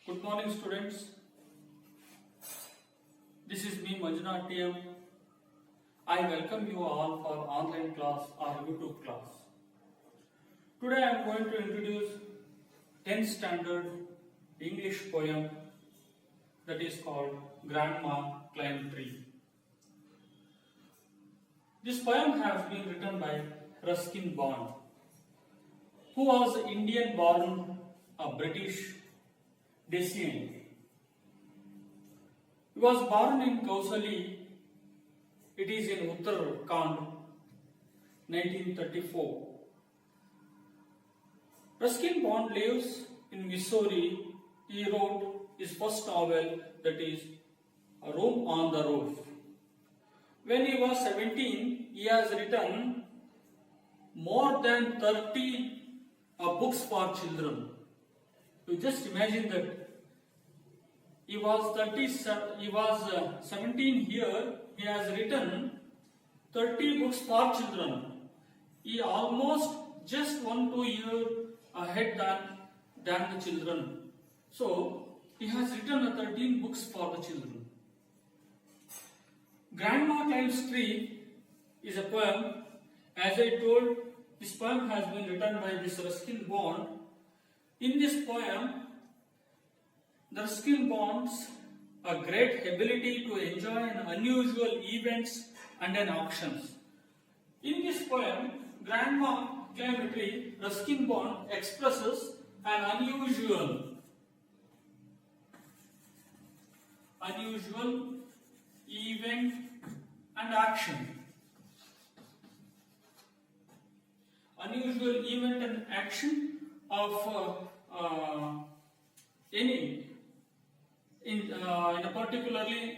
Good morning, students. This is me, Manjunath TM. I welcome you all for online class or YouTube class. Today I am going to introduce 10th standard English poem that is called Grandma Climbed Tree. This poem has been written by Ruskin Bond, who was Indian born, a British descent. He was born in Kausali, it is in Uttarakhand, 1934. Ruskin Bond lives in Missouri. He wrote his first novel, that is A Room on the Roof. When he was 17, he has written more than 30 books for children. You just imagine that. He was 17 here. He has written 30 books for children. He almost just 1-2 years ahead than the children. So he has written 13 books for the children. Grandma Climbs Tree is a poem. As I told, this poem has been written by this Ruskin Bond. In this poem, the Ruskin Bonds a great ability to enjoy an unusual events and an auctions. In this poem, Grandma Climbed Tree, Ruskin Bond expresses an unusual event and action. Unusual event and action of in a particularly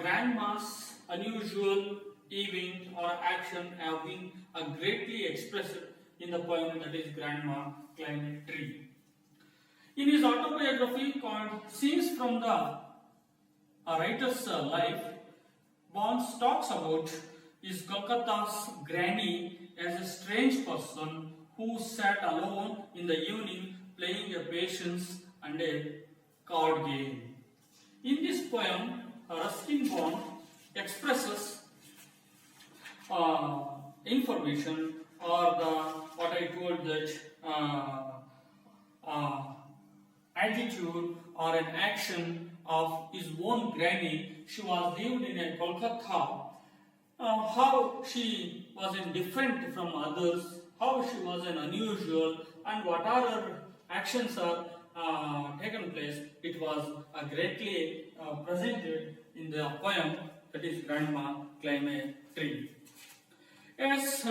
grandma's unusual event or action have been greatly expressed in the poem that is Grandma Climbed Tree. In his autobiography called Scenes from the Writer's Life, Bonds talks about his Kolkata's granny as a strange person who sat alone in the evening playing a patience and a card game. In this poem, Ruskin Bond expresses information or what I told that attitude or an action of his own granny. She was lived in a Kolkata. How she was different from others, how she was an unusual, and what other actions are taken place. It was greatly presented in the poem that is Grandma Climbed Tree. As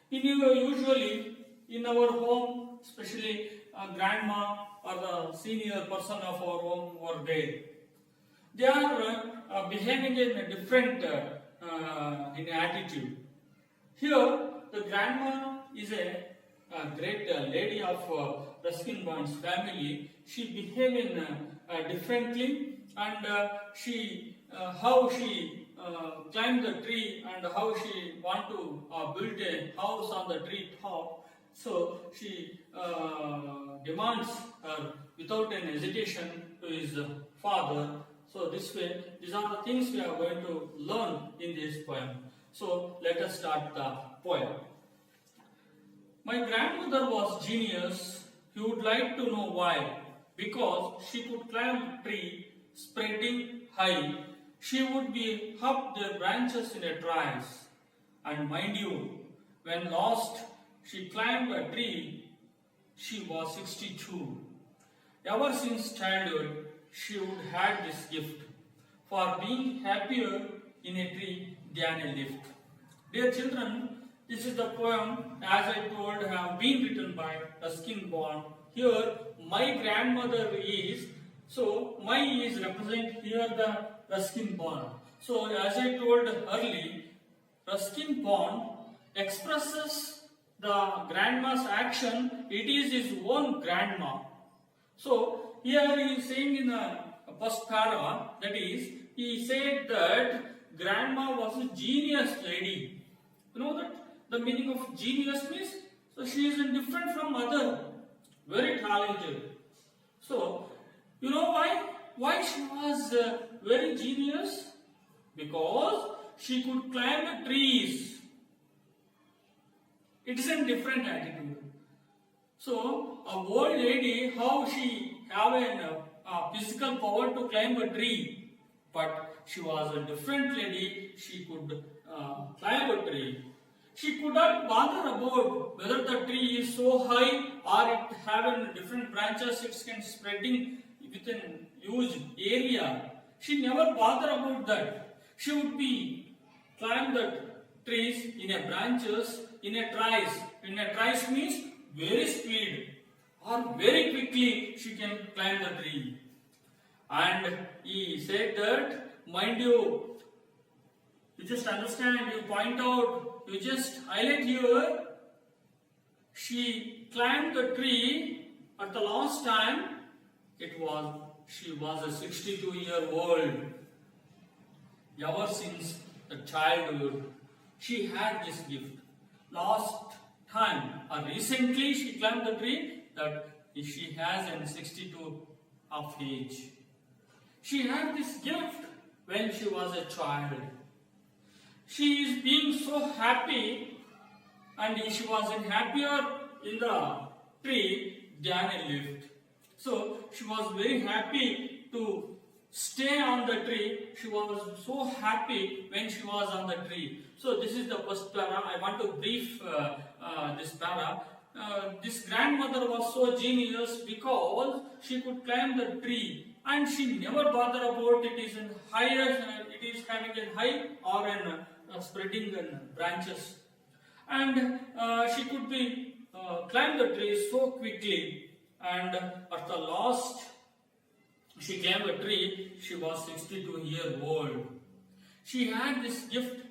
usually in our home, especially grandma or the senior person of our home were there. They are behaving in a different in attitude. Here, the grandma is a great lady of Ruskin Bond's family. She behaved differently, and how she climbed the tree and how she want to build a house on the tree top. So she demands her without any hesitation to his father. So this way, these are the things we are going to learn in this poem. So let us start the poem. My grandmother was genius. You would like to know why? Because she could climb a tree spreading high. She would be up their branches in a trice. And mind you, when lost, she climbed a tree. She was 62. Ever since childhood, she would have this gift for being happier in a tree than a lift. Dear children, this is the poem, as I told, have been written by Ruskin Bond. Here, my grandmother is, so my is represent here the Ruskin Bond. So, as I told earlier, Ruskin Bond expresses the grandma's action. It is his own grandma. So, here he is saying in the first paragraph, that is, he said that grandma was a genius lady. You know that the meaning of genius means, so she is different from other, very talented. So You know why? Why she was very genius? Because she could climb the trees. It is a different attitude. So, a old lady, how she have a physical power to climb a tree, but she was a different lady. She could climb a tree. She could not bother about whether the tree is so high or it having different branches. It can spreading within huge area. She never bother about that. She would be climb the trees in a branches in a trice. In a trice means very speed or very quickly she can climb the tree. And he said that, mind you, you just understand, you point out, you just highlight here, she climbed the tree at the last time, she was a 62-year-old. Ever since the childhood, she had this gift. Last time, or recently she climbed the tree, that she has an 62 of age. She had this gift when she was a child. She is being so happy, and she was happier in the tree than a lift. So she was very happy to stay on the tree. She was so happy when she was on the tree. So this is the first para. I want to brief this para. This grandmother was so genius because she could climb the tree and she never bothered about it is in higher, it is having a high or an spreading branches, and she could be climb the tree so quickly, and at the last she climbed the tree. She was 62-year old. She had this gift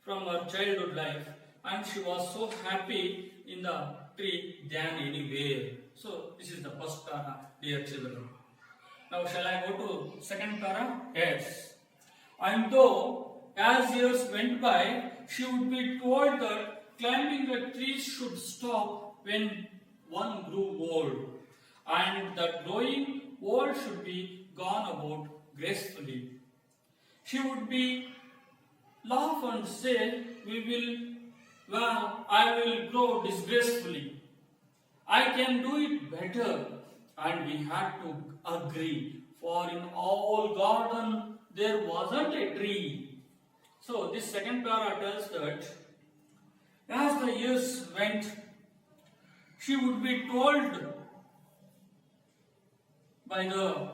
from her childhood life, and she was so happy in the tree than anywhere. So this is the first para, dear children. Now shall I go to second para? Yes. And though as years went by, she would be told that climbing the trees should stop when one grew old, and that growing old should be gone about gracefully. She would be laugh and say, I will grow disgracefully. I can do it better. And we had to agree, for in all garden there wasn't a tree. So this second para tells that as the years went, she would be told by the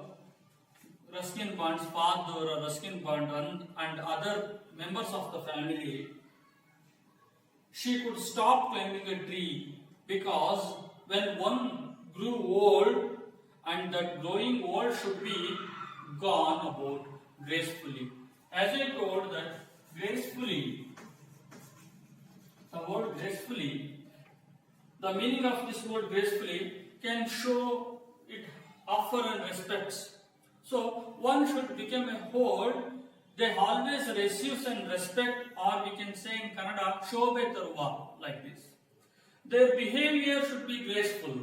Ruskin Bond's father or Ruskin Bond and other members of the family, she could stop climbing a tree, because when one grew old, and that growing old should be gone about gracefully. As I told that gracefully, the word gracefully, the meaning of this word gracefully can show it offer and respects. So one should become a whole, they always receive and respect, or we can say in Kannada, shobe taruva, like this. Their behavior should be graceful.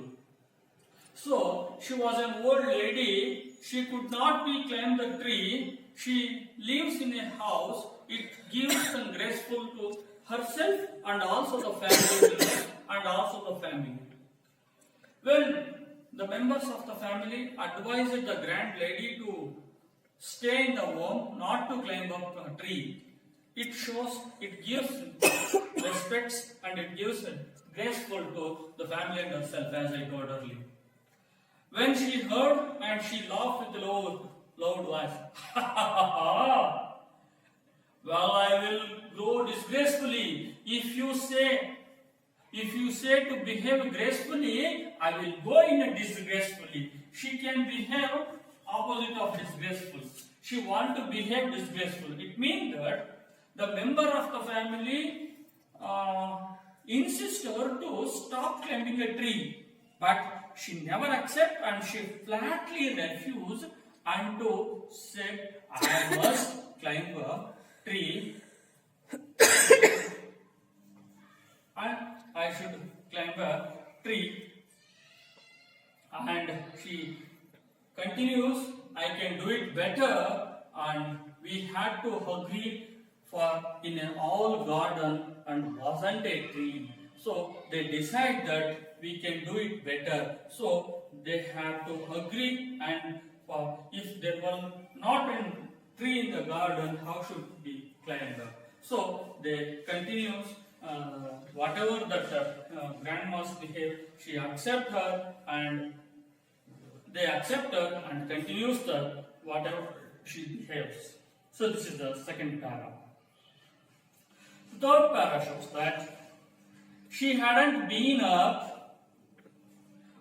So she was an old lady, she could not be climb the tree, she lives in a house, it gives some graceful to herself and also the family. When the members of the family advised the grand lady to stay in the home, not to climb up a tree, it shows, it gives respects and it gives graceful to the family and herself, as I told earlier. When she heard, and she laughed with a loud voice. Well, I will grow disgracefully. If you say to behave gracefully, I will go in a disgracefully. She can behave opposite of disgraceful. She want to behave disgraceful. It means that the member of the family insists her to stop climbing a tree, but she never accept and she flatly refuse and to say, I must climb a tree and I should climb a tree, and she continues, I can do it better, and we had to agree for in an all garden and wasn't a tree. So they decide that we can do it better. So they have to agree, and if there was not a tree in the garden, how should we climb up? So they continues whatever that grandma's behave, she accept her and they accept her and continues the whatever she behaves. So this is the second para. The third para shows that she hadn't been up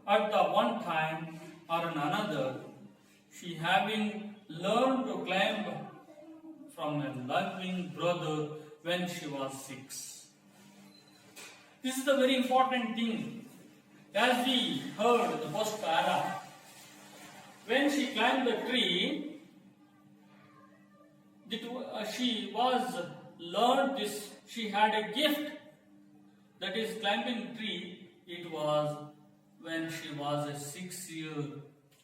at the one time or another. She having learned to climb from a loving brother when she was 6. This is the very important thing. As we heard the first para, when she climbed the tree, she was learned this. She had a gift, that is climbing tree. It was when she was a 6 year.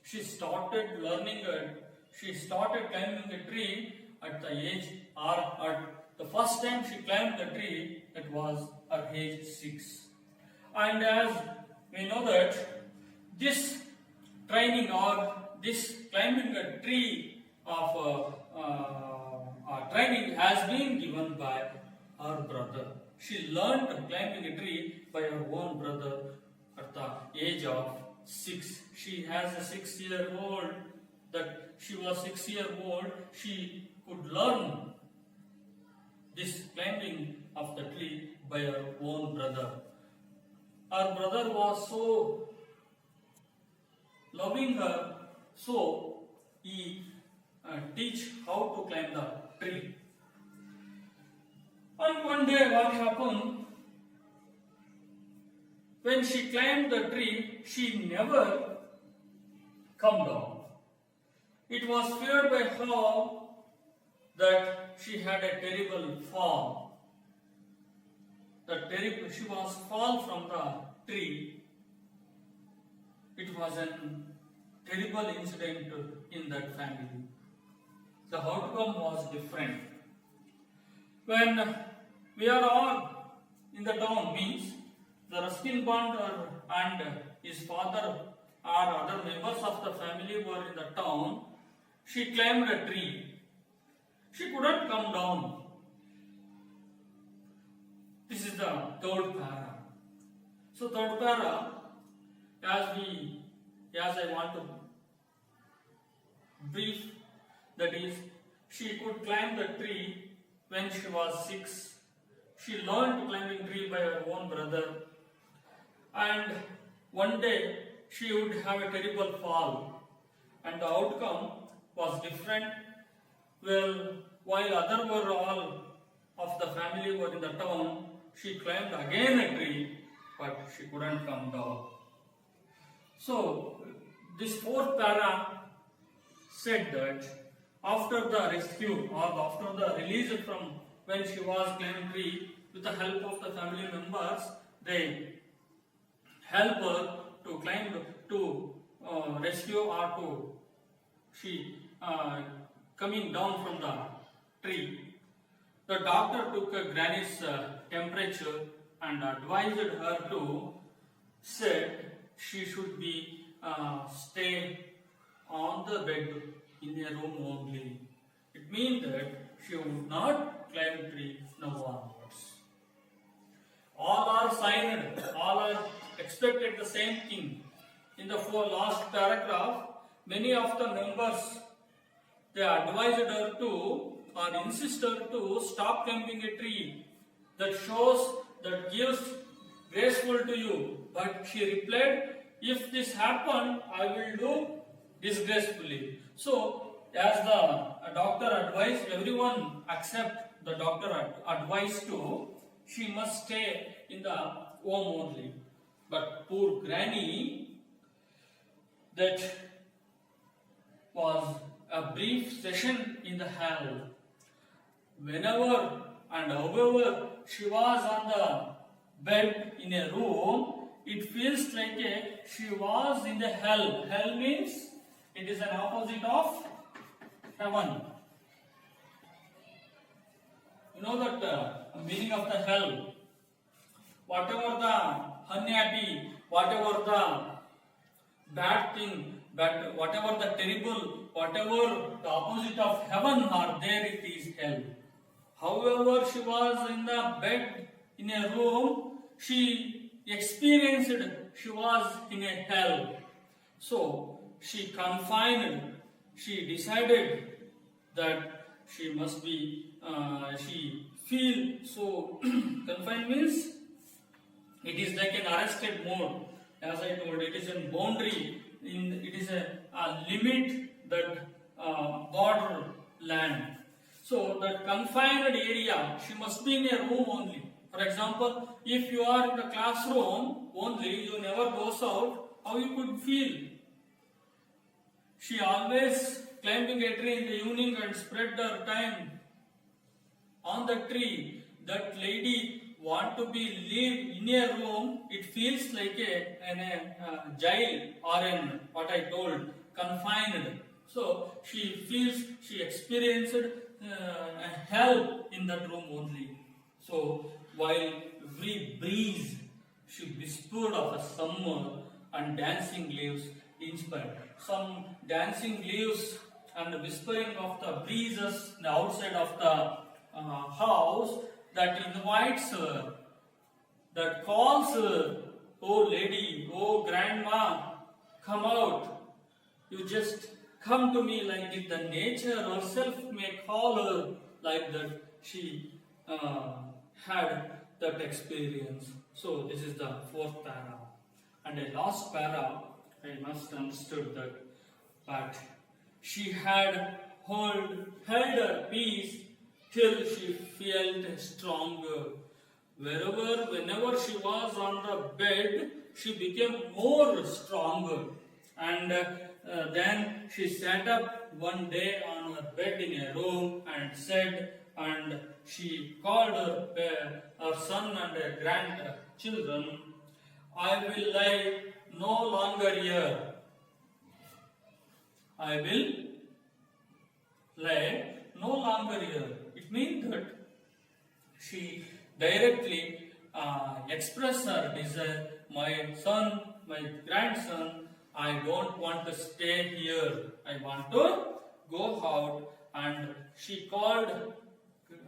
She started learning it. She started climbing the tree at the age, or at the first time she climbed the tree, it was at age 6. And as we know that this training or this climbing a tree of training has been given by her brother. She learned climbing a tree by her own brother at the age of 6. She has a 6-year-old. That she was 6-year-old. She could learn this climbing of the tree by her own brother. Her brother was so loving her, so he teach how to climb the tree. And one day what happened? When she climbed the tree, she never come down. It was feared by her that she had a terrible fall. She was fall from the tree. It was a terrible incident in that family. The outcome was different. When we are all in the town, means the Ruskin Bond and his father or other members of the family were in the town, she climbed a tree. She couldn't come down. This is the third para. So third para, as I want to brief, that is, she could climb the tree when she was 6. She learned climbing tree by her own brother, and one day she would have a terrible fall, and the outcome was different. Well, while other were all of the family were in the town, she climbed again a tree, but she couldn't come down. So this fourth para said that after the rescue or after the release from when she was climbing tree, with the help of the family members, they help her to climb to rescue or to she coming down from the tree. The doctor took a granny's temperature and advised her to said she should be stay on the bed in a room only. It means that she would not climb tree now onwards. All are signed, all are expected the same thing. In the last paragraph, many of the members, they advised her to or insist her to stop climbing a tree. That shows, that gives graceful to you. But she replied, if this happened, I will do disgracefully. So, as the doctor advised, everyone accept the doctor advice to, she must stay in the home only. But poor granny, that was a brief session in the hell. Whenever and however she was on the bed in a room, it feels like she was in the hell. Hell means It is an opposite of heaven. You know that meaning of the hell. Whatever the unhappy, whatever the bad thing, whatever the terrible, whatever the opposite of heaven are there, it is hell. However, she was in the bed in a room, she experienced she was in a hell. So she confined, she decided that she must be, she feel so confined means it is like an arrested mode. As I told, it is a boundary, it is a limit that border land. So that confined area, she must be in a room only. For example, if you are in the classroom only, you never goes out, how you could feel? She always climbing a tree in the evening and spread her time on the tree. That lady want to be live in a room, it feels like a jail or an what I told confined. So she feels she experienced a hell in that room only. So while every breeze she whispered of a summer and dancing leaves inspired. Some dancing leaves and whispering of the breezes in the outside of the house that invites her, that calls her, oh lady, oh grandma, come out. You just come to me like this. The nature herself may call her like that. She had that experience. So this is the fourth para. And a last para, I must understood that, but she had held her peace till she felt stronger. Whenever she was on the bed, she became more stronger. And then she sat up one day on her bed in a room and said, and she called her son and her grandchildren, I will lie no longer here. I will lie no longer here. It means that she directly expressed her desire, my son, my grandson, I don't want to stay here. I want to go out. And she called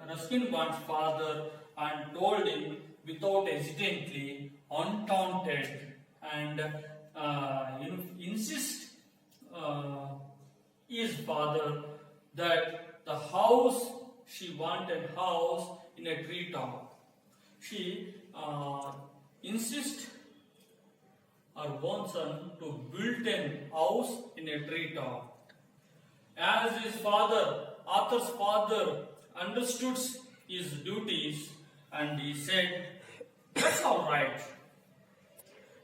Ruskin Bond's father and told him without hesitantly, undaunted, and insist his father that the house, she wanted house in a treetop. She insists her own son to build a house in a treetop. As his father, Arthur's father, understood his duties, and he said, that's all right.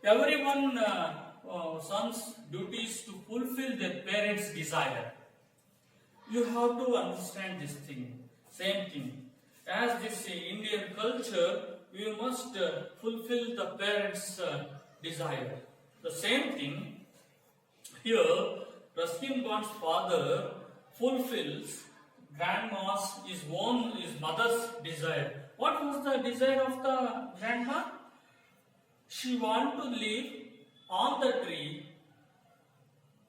Everyone son's duties to fulfill their parents' desire. You have to understand this thing. Same thing. As this Indian culture, we must fulfill the parents' desire. The same thing here, Ruskin Bond's father fulfills grandma's, his mother's desire. What was the desire of the grandma? She wanted to live on the tree.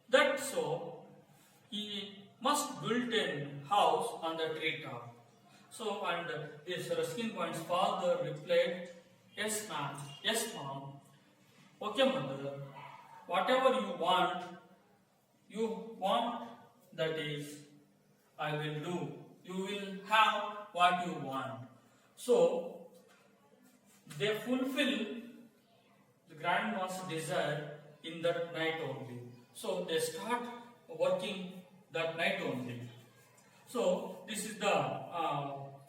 That so he must build a house on the treetop. So, and this Ruskin Bond's father replied, yes ma'am, yes mom. Okay mother, whatever you want, that is, I will do. You will have what you want. So, they fulfill the grandma's desire in that night only. So, they start working that night only. So, this is the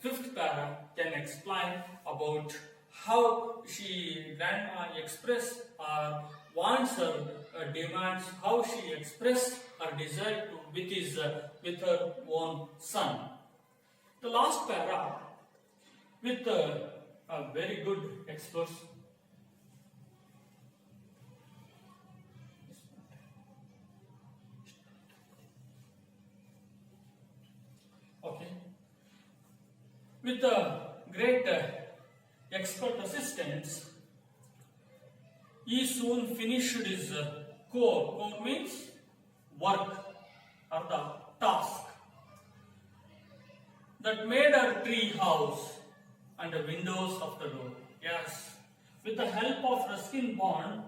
fifth para can explain about how grandma express or wants her demands, how she expressed her desire with her own son. The last para with a very good express. with great expert assistance, he soon finished his core. Core means work or the task that made a tree house and the windows of the door. Yes, with the help of Ruskin Bond,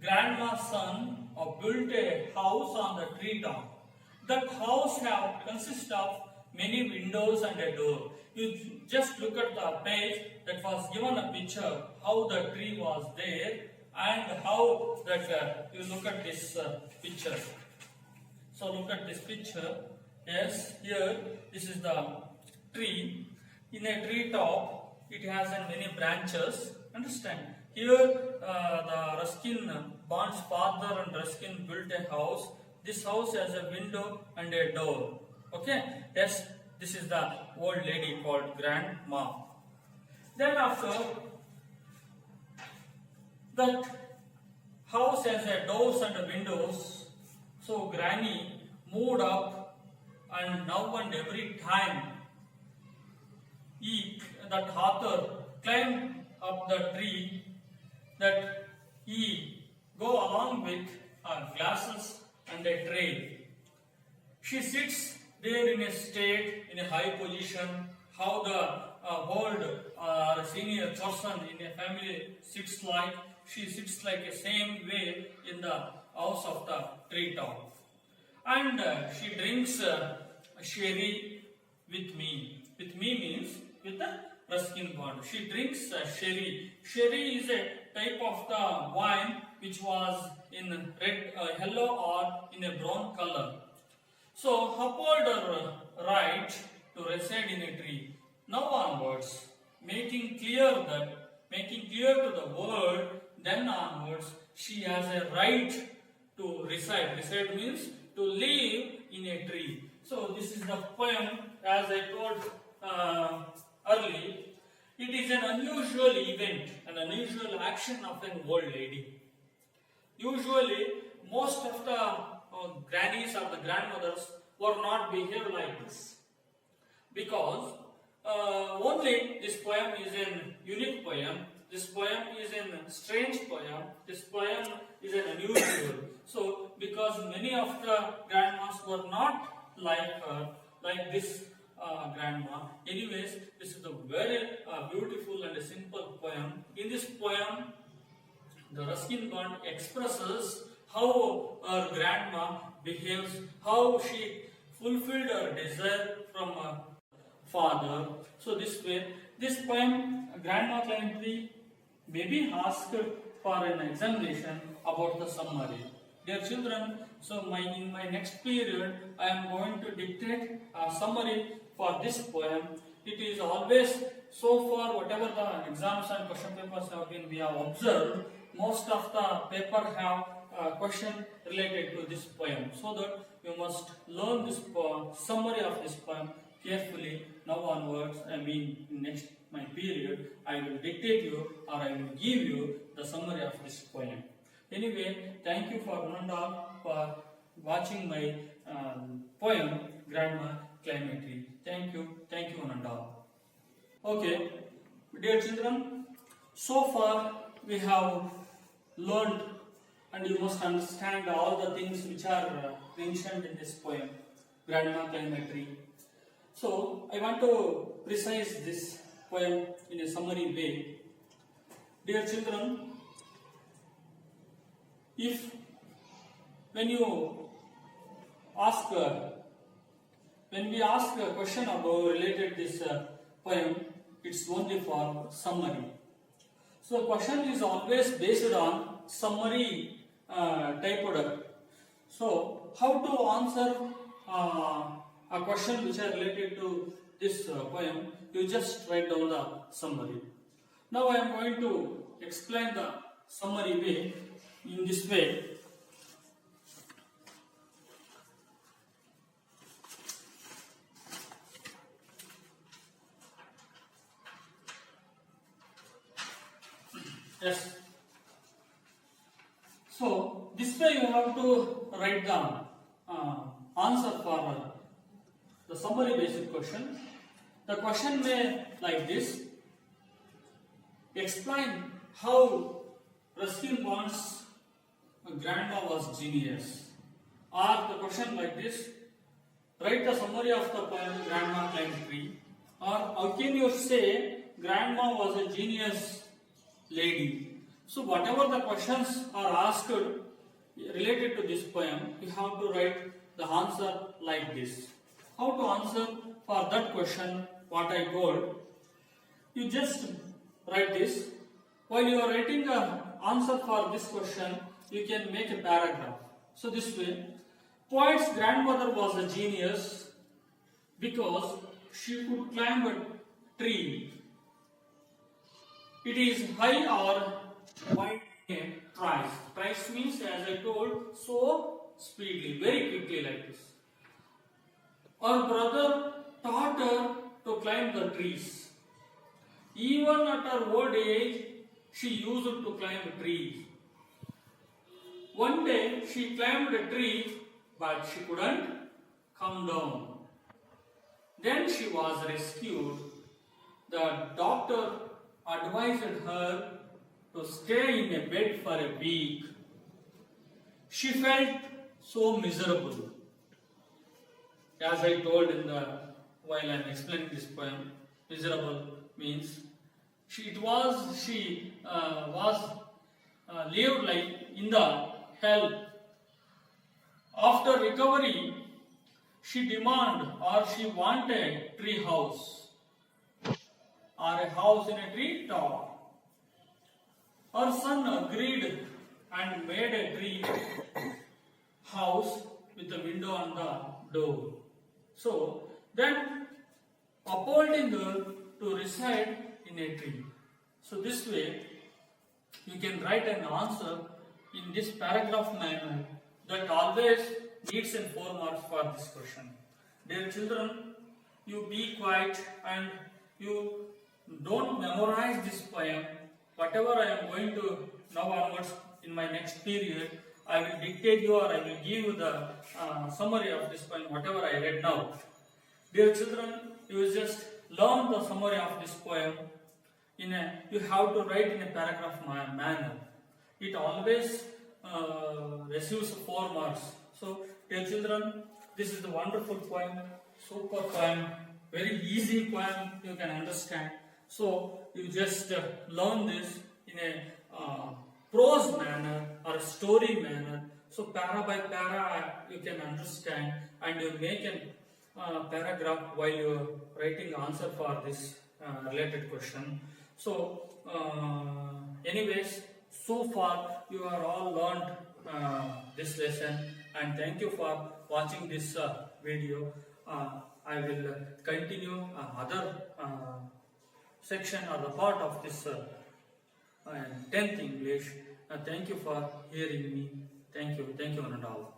grandma's son built a house on the tree top. That house consists of many windows and a door. You just look at the page that was given a picture how the tree was there and how that you look at this picture. So look at this picture. Yes, here this is the tree. In a tree top, it has many branches. Understand? Here the Ruskin Bond's father and Ruskin built a house. This house has a window and a door. Okay? Yes, this is the old lady called Grandma. Then after that house has a doors and windows, so Granny moved up, and now and every time that author climbed up the tree, that he go along with glasses and a tray. She sits there in a state, in a high position, how the old senior person in a family sits like. She sits like a same way in the house of the tree top. And she drinks sherry with me. With me means with the Ruskin Bond. She drinks sherry. Sherry is a type of the wine which was in red, yellow or in a brown color. So uphold her right to reside in a tree. Now onwards, making clear to the world, then onwards, she has a right to reside. Reside means to live in a tree. So this is the poem, as I told earlier. It is an unusual event, an unusual action of an old lady. Usually, most of the grannies or the grandmothers were not behave like this, because only this poem is an unique poem. This poem is a strange poem. This poem is an unusual. So, because many of the grandmas were not like her, like this grandma. Anyways, this is a very beautiful and a simple poem. In this poem, the Ruskin Bond expresses how her grandma behaves, how she fulfilled her desire from her father. So this way, this poem, Grandma Climbed Tree, may be asked for an examination about the summary. Dear children, so in my next period, I am going to dictate a summary for this poem. It is always, so far, whatever the exams and question papers have been, we have observed, most of the paper have a question related to this poem. So that you must learn this summary of this poem carefully. Now onwards, in next my period, I will dictate you or I will give you the summary of this poem. Anyway, thank you for one and all for watching my poem, Grandma Climbed a Tree. Thank you one and all. Okay, dear children, so far we have learned, and you must understand all the things which are mentioned in this poem, Grandma Climbed a Tree. So, I want to precise this poem in a summary way. Dear children, when we ask a question about related this poem, it's only for summary. So, question is always based on summary typed. So, how to answer a question which are related to this poem? You just write down the summary. Now I am going to explain the summary way in this way. Yes. So this way you have to write down answer for the summary basic question. The question may like this: explain how Ruskin Bond's grandma was genius. Or the question like this: write the summary of the poem Grandma Climbed Tree. Or how can you say grandma was a genius lady? So whatever the questions are asked related to this poem, you have to write the answer like this. How to answer for that question, what I told, you just write this. While you are writing an answer for this question, you can make a paragraph. So this way, poet's grandmother was a genius because she could climb a tree. It is high or wide thrice. Thrice means, as I told, so speedily, very quickly like this. Her brother taught her to climb the trees. Even at her old age, she used to climb trees. One day, she climbed a tree, but she couldn't come down. Then she was rescued. The doctor advised her to stay in a bed for a week. She felt so miserable. As I told while I am explaining this poem, miserable means she was lived like in the hell. After recovery, she demanded or she wanted a tree house or a house in a tree top. Her son agreed and made a tree house with a window on the door. So then upholding her to reside in a tree. So this way you can write an answer in this paragraph manner that always needs and 4 marks for this question. Dear children, you be quiet and you don't memorize this poem. Whatever I am going to now onwards in my next period, I will dictate you or I will give you the summary of this poem, whatever I read now. Dear children, you will just learn the summary of this poem. You have to write in a paragraph manner. It always receives 4 marks. So, dear children, this is the wonderful poem, super poem, very easy poem you can understand. So, you just learn this in a prose manner or a story manner. So, para by para you can understand and you make a paragraph while you are writing answer for this related question. So, anyways, so far you are all learned this lesson, and thank you for watching this video. I will continue other section or the part of this 10th English. Thank you for hearing me. Thank you one and all.